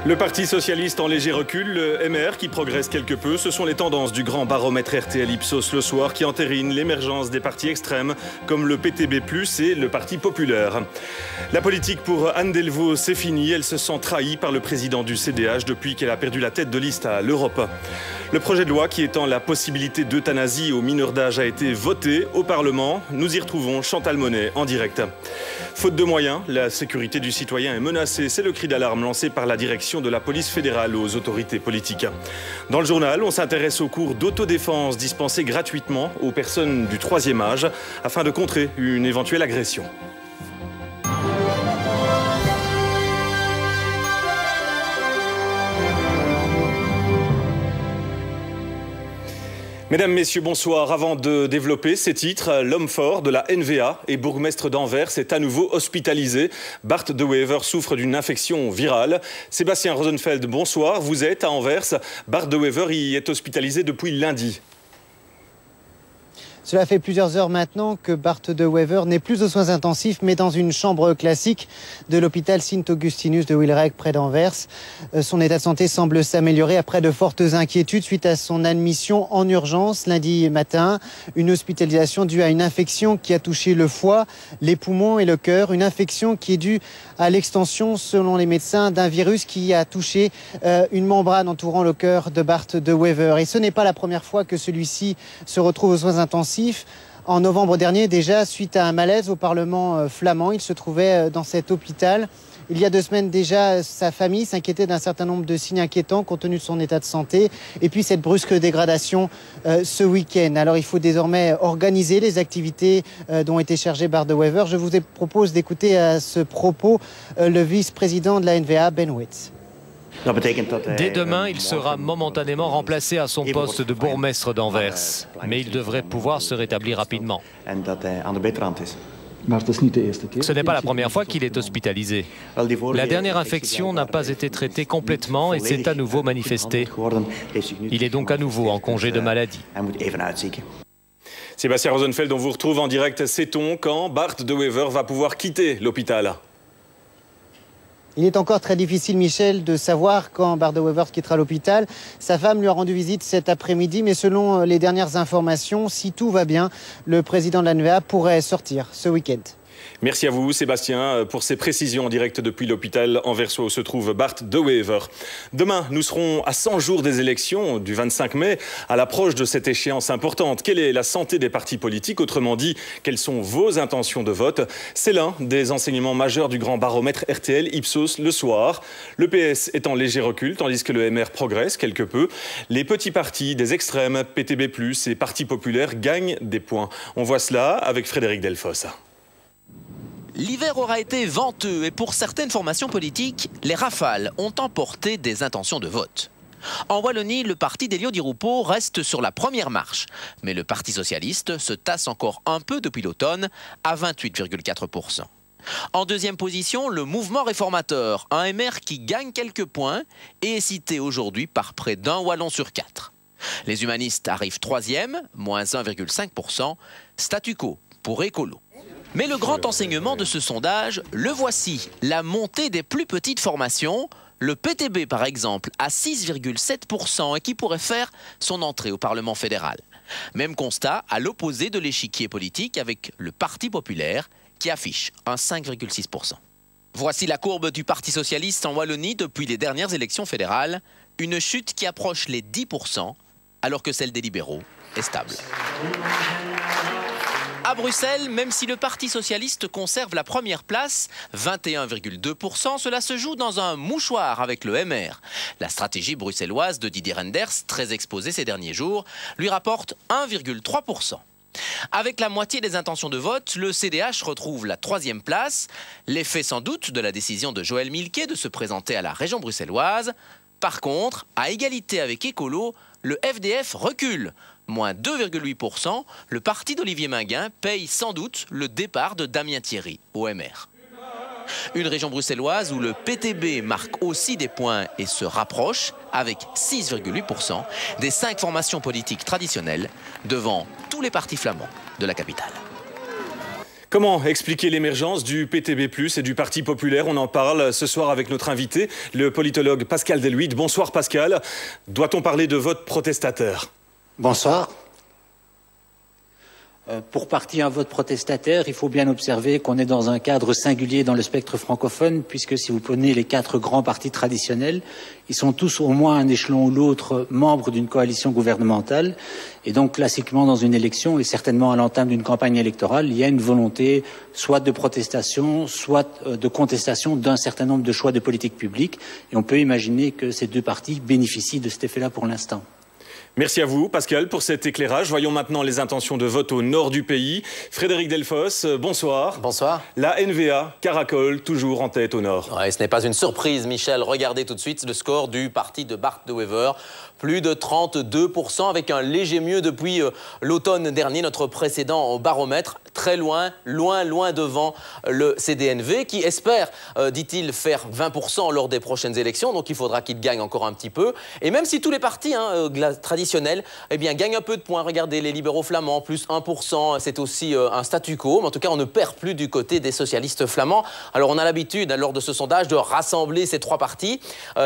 Le Parti socialiste en léger recul, le MR qui progresse quelque peu, ce sont les tendances du grand baromètre RTL Ipsos le soir qui entérinent l'émergence des partis extrêmes comme le PTB+, et le Parti populaire. La politique pour Anne Delvaux, c'est fini. Elle se sent trahie par le président du CDH depuis qu'elle a perdu la tête de liste à l'Europe. Le projet de loi qui étend la possibilité d'euthanasie aux mineurs d'âge a été voté au Parlement. Nous y retrouvons Chantal Monet en direct. Faute de moyens, la sécurité du citoyen est menacée. C'est le cri d'alarme lancé par la direction de la police fédérale aux autorités politiques. Dans le journal, on s'intéresse aux cours d'autodéfense dispensés gratuitement aux personnes du 3e âge afin de contrer une éventuelle agression. Mesdames, Messieurs, bonsoir. Avant de développer ces titres, l'homme fort de la NVA et bourgmestre d'Anvers est à nouveau hospitalisé. Bart De Wever souffre d'une infection virale. Sébastien Rosenfeld, bonsoir. Vous êtes à Anvers. Bart De Wever y est hospitalisé depuis lundi. Cela fait plusieurs heures maintenant que Bart De Wever n'est plus aux soins intensifs, mais dans une chambre classique de l'hôpital Sint-Augustinus de Wilrijk, près d'Anvers. Son état de santé semble s'améliorer après de fortes inquiétudes suite à son admission en urgence lundi matin. Une hospitalisation due à une infection qui a touché le foie, les poumons et le cœur. Une infection qui est due à l'extension, selon les médecins, d'un virus qui a touché une membrane entourant le cœur de Bart De Wever. Et ce n'est pas la première fois que celui-ci se retrouve aux soins intensifs. En novembre dernier, déjà, suite à un malaise au Parlement flamand, il se trouvait dans cet hôpital. Il y a 2 semaines déjà, sa famille s'inquiétait d'un certain nombre de signes inquiétants compte tenu de son état de santé. Et puis cette brusque dégradation ce week-end. Alors il faut désormais organiser les activités dont était chargé Bart De Wever. Je vous propose d'écouter à ce propos le vice-président de la NVA, Ben Witz. Dès demain, il sera momentanément remplacé à son poste de bourgmestre d'Anvers. Mais il devrait pouvoir se rétablir rapidement. Ce n'est pas la première fois qu'il est hospitalisé. La dernière infection n'a pas été traitée complètement et s'est à nouveau manifestée. Il est donc à nouveau en congé de maladie. Sébastien Rosenfeld, on vous retrouve en direct. Sait-on quand Bart De Wever va pouvoir quitter l'hôpital ? Il est encore très difficile, Michel, de savoir quand Bart De Wever quittera l'hôpital. Sa femme lui a rendu visite cet après-midi, mais selon les dernières informations, si tout va bien, le président de la NVA pourrait sortir ce week-end. Merci à vous, Sébastien, pour ces précisions en direct depuis l'hôpital anversois où se trouve Bart De Wever. Demain, nous serons à 100 jours des élections du 25 mai, à l'approche de cette échéance importante. Quelle est la santé des partis politiques? Autrement dit, quelles sont vos intentions de vote? C'est l'un des enseignements majeurs du grand baromètre RTL Ipsos le soir. Le PS est en léger recul, tandis que le MR progresse quelque peu. Les petits partis des extrêmes, PTB+, et Parti populaire gagnent des points. On voit cela avec Frédéric Delfosse. L'hiver aura été venteux et pour certaines formations politiques, les rafales ont emporté des intentions de vote. En Wallonie, le parti d'Elio Di Rupo reste sur la première marche. Mais le Parti socialiste se tasse encore un peu depuis l'automne, à 28,4%. En deuxième position, le mouvement réformateur, un MR qui gagne quelques points et est cité aujourd'hui par près d'1 Wallon sur 4. Les humanistes arrivent 3e, moins 1,5%, statu quo pour Écolo. Mais le grand enseignement de ce sondage, le voici, la montée des plus petites formations. Le PTB, par exemple, à 6,7% et qui pourrait faire son entrée au Parlement fédéral. Même constat à l'opposé de l'échiquier politique avec le Parti populaire qui affiche un 5,6%. Voici la courbe du Parti socialiste en Wallonie depuis les dernières élections fédérales. Une chute qui approche les 10%, alors que celle des libéraux est stable. À Bruxelles, même si le Parti socialiste conserve la première place, 21,2%, cela se joue dans un mouchoir avec le MR. La stratégie bruxelloise de Didier Reynders, très exposée ces derniers jours, lui rapporte 1,3%. Avec la moitié des intentions de vote, le CDH retrouve la 3e place. L'effet sans doute de la décision de Joël Milquet de se présenter à la région bruxelloise. Par contre, à égalité avec Écolo, le FDF recule. Moins 2,8%, le parti d'Olivier Minguin paye sans doute le départ de Damien Thierry au MR. Une région bruxelloise où le PTB marque aussi des points et se rapproche avec 6,8% des 5 formations politiques traditionnelles devant tous les partis flamands de la capitale. Comment expliquer l'émergence du PTB+ et du Parti populaire? On en parle ce soir avec notre invité, le politologue Pascal Delhuide. Bonsoir Pascal. Doit-on parler de vote protestataire? Bonsoir. Pour partir un vote protestataire, il faut bien observer qu'on est dans un cadre singulier dans le spectre francophone, puisque si vous prenez les 4 grands partis traditionnels, ils sont tous au moins un échelon ou l'autre membres d'une coalition gouvernementale. Et donc, classiquement, dans une élection, et certainement à l'entame d'une campagne électorale, il y a une volonté soit de protestation, soit de contestation d'un certain nombre de choix de politique publique. Et on peut imaginer que ces 2 partis bénéficient de cet effet-là pour l'instant. Merci à vous, Pascal, pour cet éclairage. Voyons maintenant les intentions de vote au nord du pays. Frédéric Delfosse, bonsoir. Bonsoir. La NVA caracole toujours en tête au nord. Ouais, ce n'est pas une surprise, Michel. Regardez tout de suite le score du parti de Bart De Wever. Plus de 32%, avec un léger mieux depuis l'automne dernier, notre précédent baromètre. Très loin, loin devant le CDNV, qui espère, dit-il, faire 20% lors des prochaines élections. Donc il faudra qu'il gagne encore un petit peu. Et même si tous les partis traditionnels gagnent un peu de points. Regardez, les libéraux flamands, plus 1%, c'est aussi un statu quo. Mais en tout cas, on ne perd plus du côté des socialistes flamands. Alors on a l'habitude, lors de ce sondage, de rassembler ces 3 partis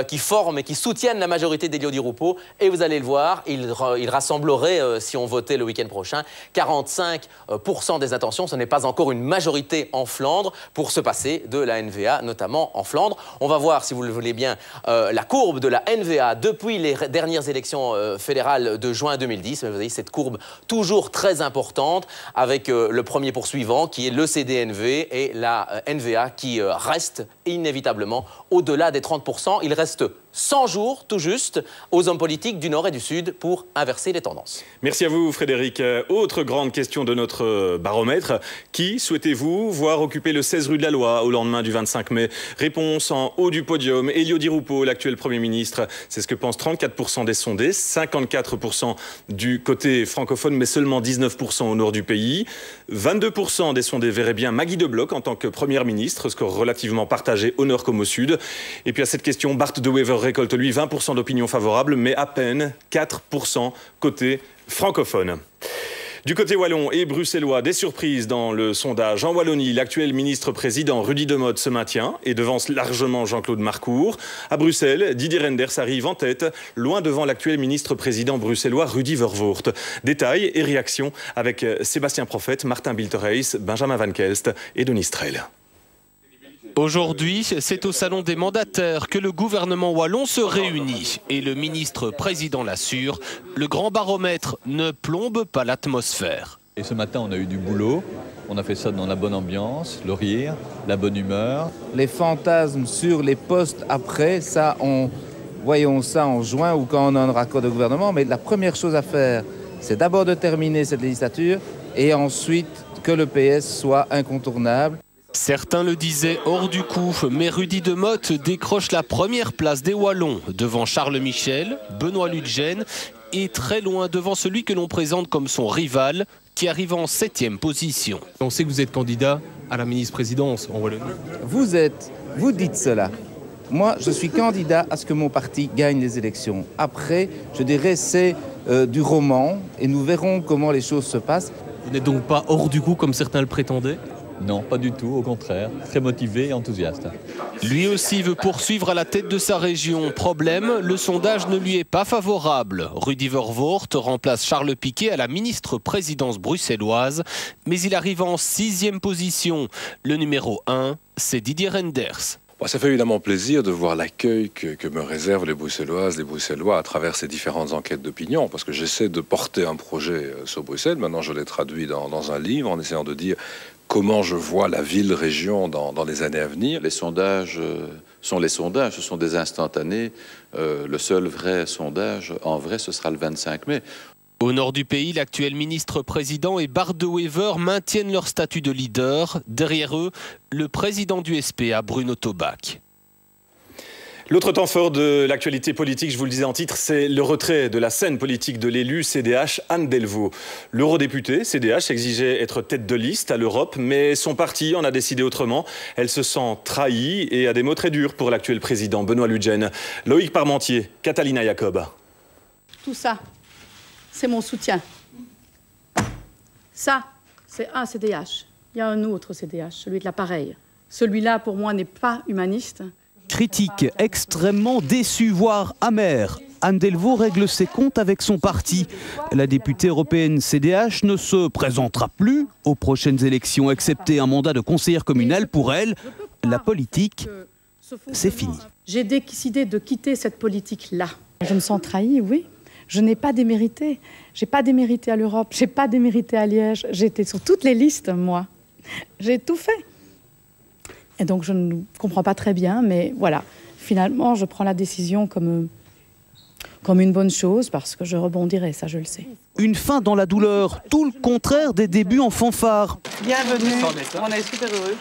qui forment et qui soutiennent la majorité d'Elio Di Rupo. Et vous allez le voir, il rassemblerait, si on votait le week-end prochain, 45% des intentions. Ce n'est pas encore une majorité en Flandre pour se passer de la NVA, notamment en Flandre. On va voir, si vous le voulez bien, la courbe de la NVA depuis les dernières élections fédérales de juin 2010. Vous voyez cette courbe toujours très importante avec le premier poursuivant qui est le CDNV et la NVA qui reste inévitablement au-delà des 30%. Il reste 100 jours, tout juste, aux hommes politiques du Nord et du Sud pour inverser les tendances. Merci à vous, Frédéric. Autre grande question de notre baromètre. Qui souhaitez-vous voir occuper le 16 rue de la Loi au lendemain du 25 mai? Réponse en haut du podium. Elio Di Rupo, l'actuel Premier ministre. C'est ce que pensent 34% des sondés, 54% du côté francophone, mais seulement 19% au nord du pays. 22% des sondés verraient bien Maggie De Blok en tant que Première ministre, score relativement partagé au nord comme au sud. Et puis à cette question, Bart De Wever récolte lui 20% d'opinion favorable, mais à peine 4% côté francophone. Du côté wallon et bruxellois, des surprises dans le sondage. En Wallonie, l'actuel ministre-président Rudy Demotte se maintient et devance largement Jean-Claude Marcourt. À Bruxelles, Didier Reynders arrive en tête, loin devant l'actuel ministre-président bruxellois Rudy Verwoerd. Détails et réactions avec Sébastien Prophète, Martin Bilterreis, Benjamin Van Kelst et Denis Strel. Aujourd'hui, c'est au Salon des mandataires que le gouvernement wallon se réunit. Et le ministre-président l'assure, le grand baromètre ne plombe pas l'atmosphère. Et ce matin, on a eu du boulot. On a fait ça dans la bonne ambiance, le rire, la bonne humeur. Les fantasmes sur les postes après, ça, voyons ça en juin ou quand on a un raccord de gouvernement. Mais la première chose à faire, c'est d'abord de terminer cette législature et ensuite que le PS soit incontournable. Certains le disaient hors du coup, mais Rudy Demotte décroche la première place des Wallons, devant Charles Michel, Benoît Lutgen et très loin devant celui que l'on présente comme son rival, qui arrive en 7e position. On sait que vous êtes candidat à la ministre-présidence en Wallonie. Vous dites cela. Moi, je suis candidat à ce que mon parti gagne les élections. Après, je dirais, c'est du roman et nous verrons comment les choses se passent. Vous n'êtes donc pas hors du coup comme certains le prétendaient ? Non, pas du tout, au contraire, très motivé et enthousiaste. Lui aussi veut poursuivre à la tête de sa région. Problème, le sondage ne lui est pas favorable. Rudy Verwoerd remplace Charles Piquet à la ministre-présidence bruxelloise, mais il arrive en 6e position. Le numéro 1, c'est Didier Reynders. Ça fait évidemment plaisir de voir l'accueil que me réservent les Bruxelloises, les Bruxellois à travers ces différentes enquêtes d'opinion, parce que j'essaie de porter un projet sur Bruxelles. Maintenant, je l'ai traduit dans un livre en essayant de dire comment je vois la ville-région dans les années à venir. Les sondages sont les sondages, ce sont des instantanés. Le seul vrai sondage, en vrai, ce sera le 25 mai. Au nord du pays, l'actuel ministre-président et Bart De Wever maintiennent leur statut de leader. Derrière eux, le président du SPA, Bruno Tobak. L'autre temps fort de l'actualité politique, je vous le disais en titre, c'est le retrait de la scène politique de l'élu CDH Anne Delvaux. L'eurodéputée CDH exigeait être tête de liste à l'Europe, mais son parti en a décidé autrement. Elle se sent trahie et a des mots très durs pour l'actuel président Benoît Lutgen. Loïc Parmentier, Catalina Jacob. Tout ça, c'est mon soutien. Ça, c'est un CDH. Il y a un autre CDH, celui de l'appareil. Celui-là, pour moi, n'est pas humaniste. Critique extrêmement déçue, voire amère. Anne Delvaux règle ses comptes avec son parti. La députée européenne CDH ne se présentera plus aux prochaines élections, excepté un mandat de conseillère communale. Pour elle, la politique, c'est fini. J'ai décidé de quitter cette politique-là. Je me sens trahie, oui. Je n'ai pas démérité. Je n'ai pas démérité à l'Europe, je n'ai pas démérité à Liège. J'étais sur toutes les listes, moi. J'ai tout fait. Et donc, je ne comprends pas très bien, mais voilà. Finalement, je prends la décision comme une bonne chose, parce que je rebondirai, ça je le sais. Une fin dans la douleur, tout le contraire des débuts en fanfare. Bienvenue, on est super heureux.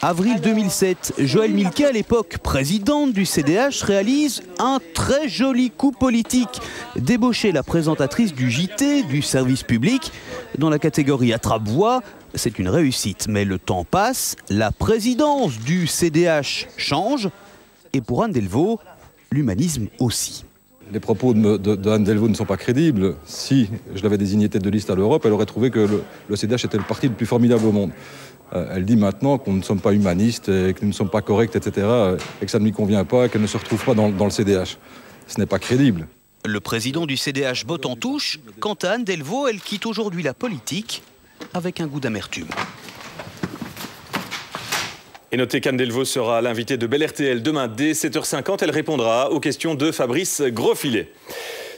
Avril 2007, Joëlle Milquet, à l'époque présidente du CDH, réalise un très joli coup politique. Débaucher la présentatrice du JT, du service public, dans la catégorie attrape-voix, c'est une réussite. Mais le temps passe, la présidence du CDH change, et pour Anne Delvaux, l'humanisme aussi. Les propos de Anne Delvaux ne sont pas crédibles. Si je l'avais désigné tête de liste à l'Europe, elle aurait trouvé que le CDH était le parti le plus formidable au monde. Elle dit maintenant qu'on ne sommes pas humanistes, et que nous ne sommes pas corrects, etc., et que ça ne lui convient pas, et qu'elle ne se retrouve pas dans le CDH. Ce n'est pas crédible. Le président du CDH botte en touche. Quant à Anne Delvaux, elle quitte aujourd'hui la politique avec un goût d'amertume. Et notez qu'Anne Delvaux sera l'invitée de Bel RTL demain dès 7h50. Elle répondra aux questions de Fabrice Grosfilet.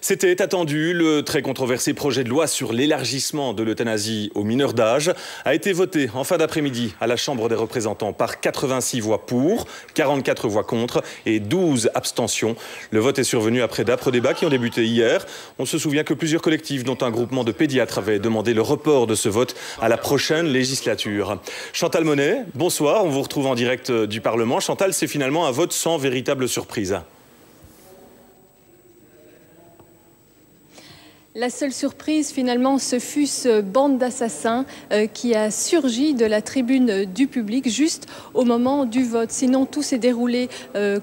C'était attendu, le très controversé projet de loi sur l'élargissement de l'euthanasie aux mineurs d'âge a été voté en fin d'après-midi à la Chambre des représentants par 86 voix pour, 44 voix contre et 12 abstentions. Le vote est survenu après d'âpres débats qui ont débuté hier. On se souvient que plusieurs collectifs, dont un groupement de pédiatres, avaient demandé le report de ce vote à la prochaine législature. Chantal Monet, bonsoir, on vous retrouve en direct du Parlement. Chantal, c'est finalement un vote sans véritable surprise. La seule surprise, finalement, ce fut ce bande d'assassins qui a surgi de la tribune du public juste au moment du vote. Sinon, tout s'est déroulé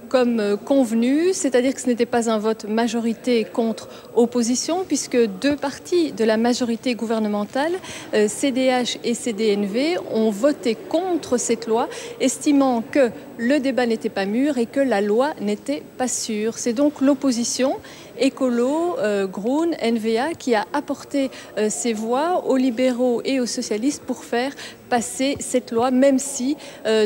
comme convenu, c'est-à-dire que ce n'était pas un vote majorité contre opposition, puisque deux partis de la majorité gouvernementale, CDH et CDNV, ont voté contre cette loi, estimant que le débat n'était pas mûr et que la loi n'était pas sûre. C'est donc l'opposition, Écolo, Groen, NVA, qui a apporté ses voix aux libéraux et aux socialistes pour faire passer cette loi, même si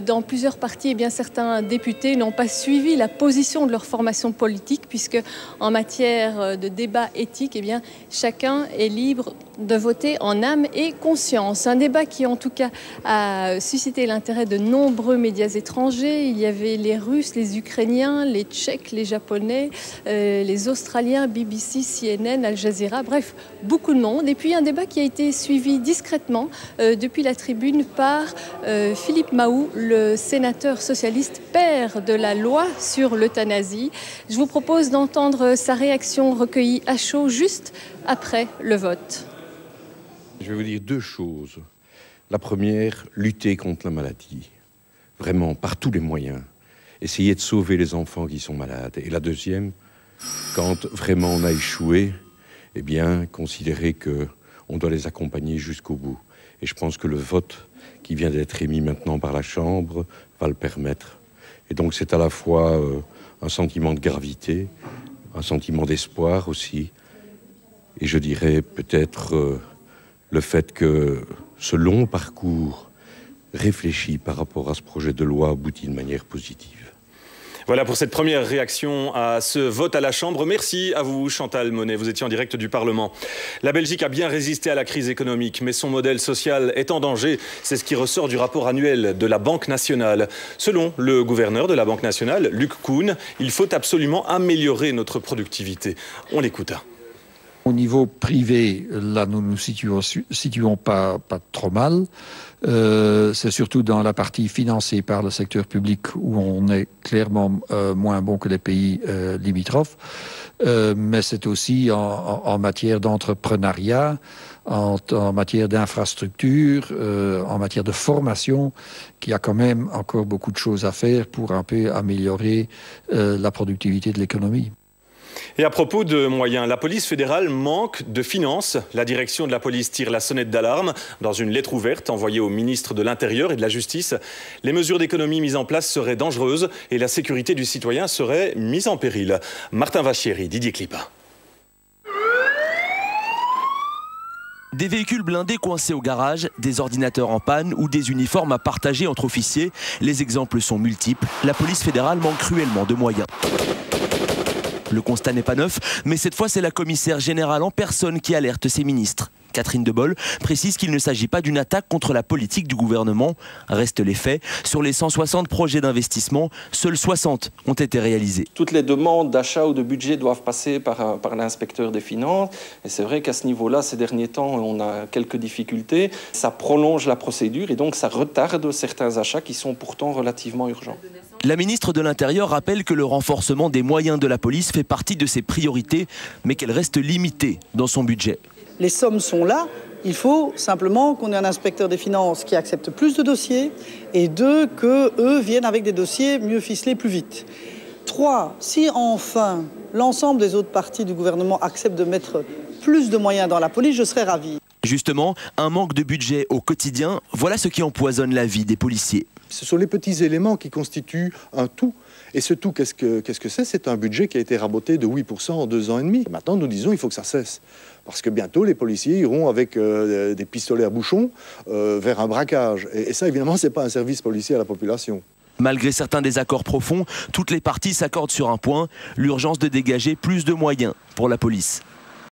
dans plusieurs partis, eh bien, certains députés n'ont pas suivi la position de leur formation politique, puisque en matière de débat éthique, eh bien, chacun est libre de voter en âme et conscience. Un débat qui, en tout cas, a suscité l'intérêt de nombreux médias étrangers. Il y avait les Russes, les Ukrainiens, les Tchèques, les Japonais, les Australiens, BBC, CNN, Al Jazeera, bref, beaucoup de monde. Et puis un débat qui a été suivi discrètement depuis la tribune par Philippe Mahou, le sénateur socialiste, père de la loi sur l'euthanasie. Je vous propose d'entendre sa réaction recueillie à chaud juste après le vote. Je vais vous dire deux choses. La première, lutter contre la maladie. Vraiment, par tous les moyens. Essayer de sauver les enfants qui sont malades. Et la deuxième, quand vraiment on a échoué, eh bien, considérer qu'on doit les accompagner jusqu'au bout. Et je pense que le vote qui vient d'être émis maintenant par la Chambre va le permettre. Et donc c'est à la fois un sentiment de gravité, un sentiment d'espoir aussi, et je dirais peut-être le fait que ce long parcours réfléchi par rapport à ce projet de loi aboutit de manière positive. Voilà pour cette première réaction à ce vote à la Chambre. Merci à vous, Chantal Monet. Vous étiez en direct du Parlement. La Belgique a bien résisté à la crise économique, mais son modèle social est en danger. C'est ce qui ressort du rapport annuel de la Banque nationale. Selon le gouverneur de la Banque nationale, Luc Koen, il faut absolument améliorer notre productivité. On l'écoute. Au niveau privé, là, nous nous situons pas trop mal. C'est surtout dans la partie financée par le secteur public où on est clairement moins bon que les pays limitrophes. Mais c'est aussi en matière d'entrepreneuriat, en matière d'infrastructure, en matière de formation, qu'il y a quand même encore beaucoup de choses à faire pour un peu améliorer la productivité de l'économie. Et à propos de moyens, la police fédérale manque de finances. La direction de la police tire la sonnette d'alarme dans une lettre ouverte envoyée au ministre de l'Intérieur et de la Justice. Les mesures d'économie mises en place seraient dangereuses et la sécurité du citoyen serait mise en péril. Martin Vachieri, Didier Clipin. Des véhicules blindés coincés au garage, des ordinateurs en panne ou des uniformes à partager entre officiers. Les exemples sont multiples. La police fédérale manque cruellement de moyens. Le constat n'est pas neuf, mais cette fois c'est la commissaire générale en personne qui alerte ses ministres. Catherine Debolle précise qu'il ne s'agit pas d'une attaque contre la politique du gouvernement. Restent les faits. Sur les 160 projets d'investissement, seuls 60 ont été réalisés. Toutes les demandes d'achat ou de budget doivent passer par l'inspecteur des finances. Et c'est vrai qu'à ce niveau-là, ces derniers temps, on a quelques difficultés. Ça prolonge la procédure et donc ça retarde certains achats qui sont pourtant relativement urgents. La ministre de l'Intérieur rappelle que le renforcement des moyens de la police fait partie de ses priorités, mais qu'elle reste limitée dans son budget. Les sommes sont là, il faut simplement qu'on ait un inspecteur des finances qui accepte plus de dossiers et 2, qu'eux viennent avec des dossiers mieux ficelés plus vite. 3, si enfin l'ensemble des autres partis du gouvernement acceptent de mettre plus de moyens dans la police, je serais ravi. Justement, un manque de budget au quotidien, voilà ce qui empoisonne la vie des policiers. Ce sont les petits éléments qui constituent un tout. Et ce tout, qu'est-ce que c'est? C'est un budget qui a été raboté de 8% en 2 ans et demi. Maintenant, nous disons qu'il faut que ça cesse. Parce que bientôt, les policiers iront avec des pistolets à bouchon vers un braquage. Et ça, évidemment, ce n'est pas un service policier à la population. Malgré certains désaccords profonds, toutes les parties s'accordent sur un point, l'urgence de dégager plus de moyens pour la police.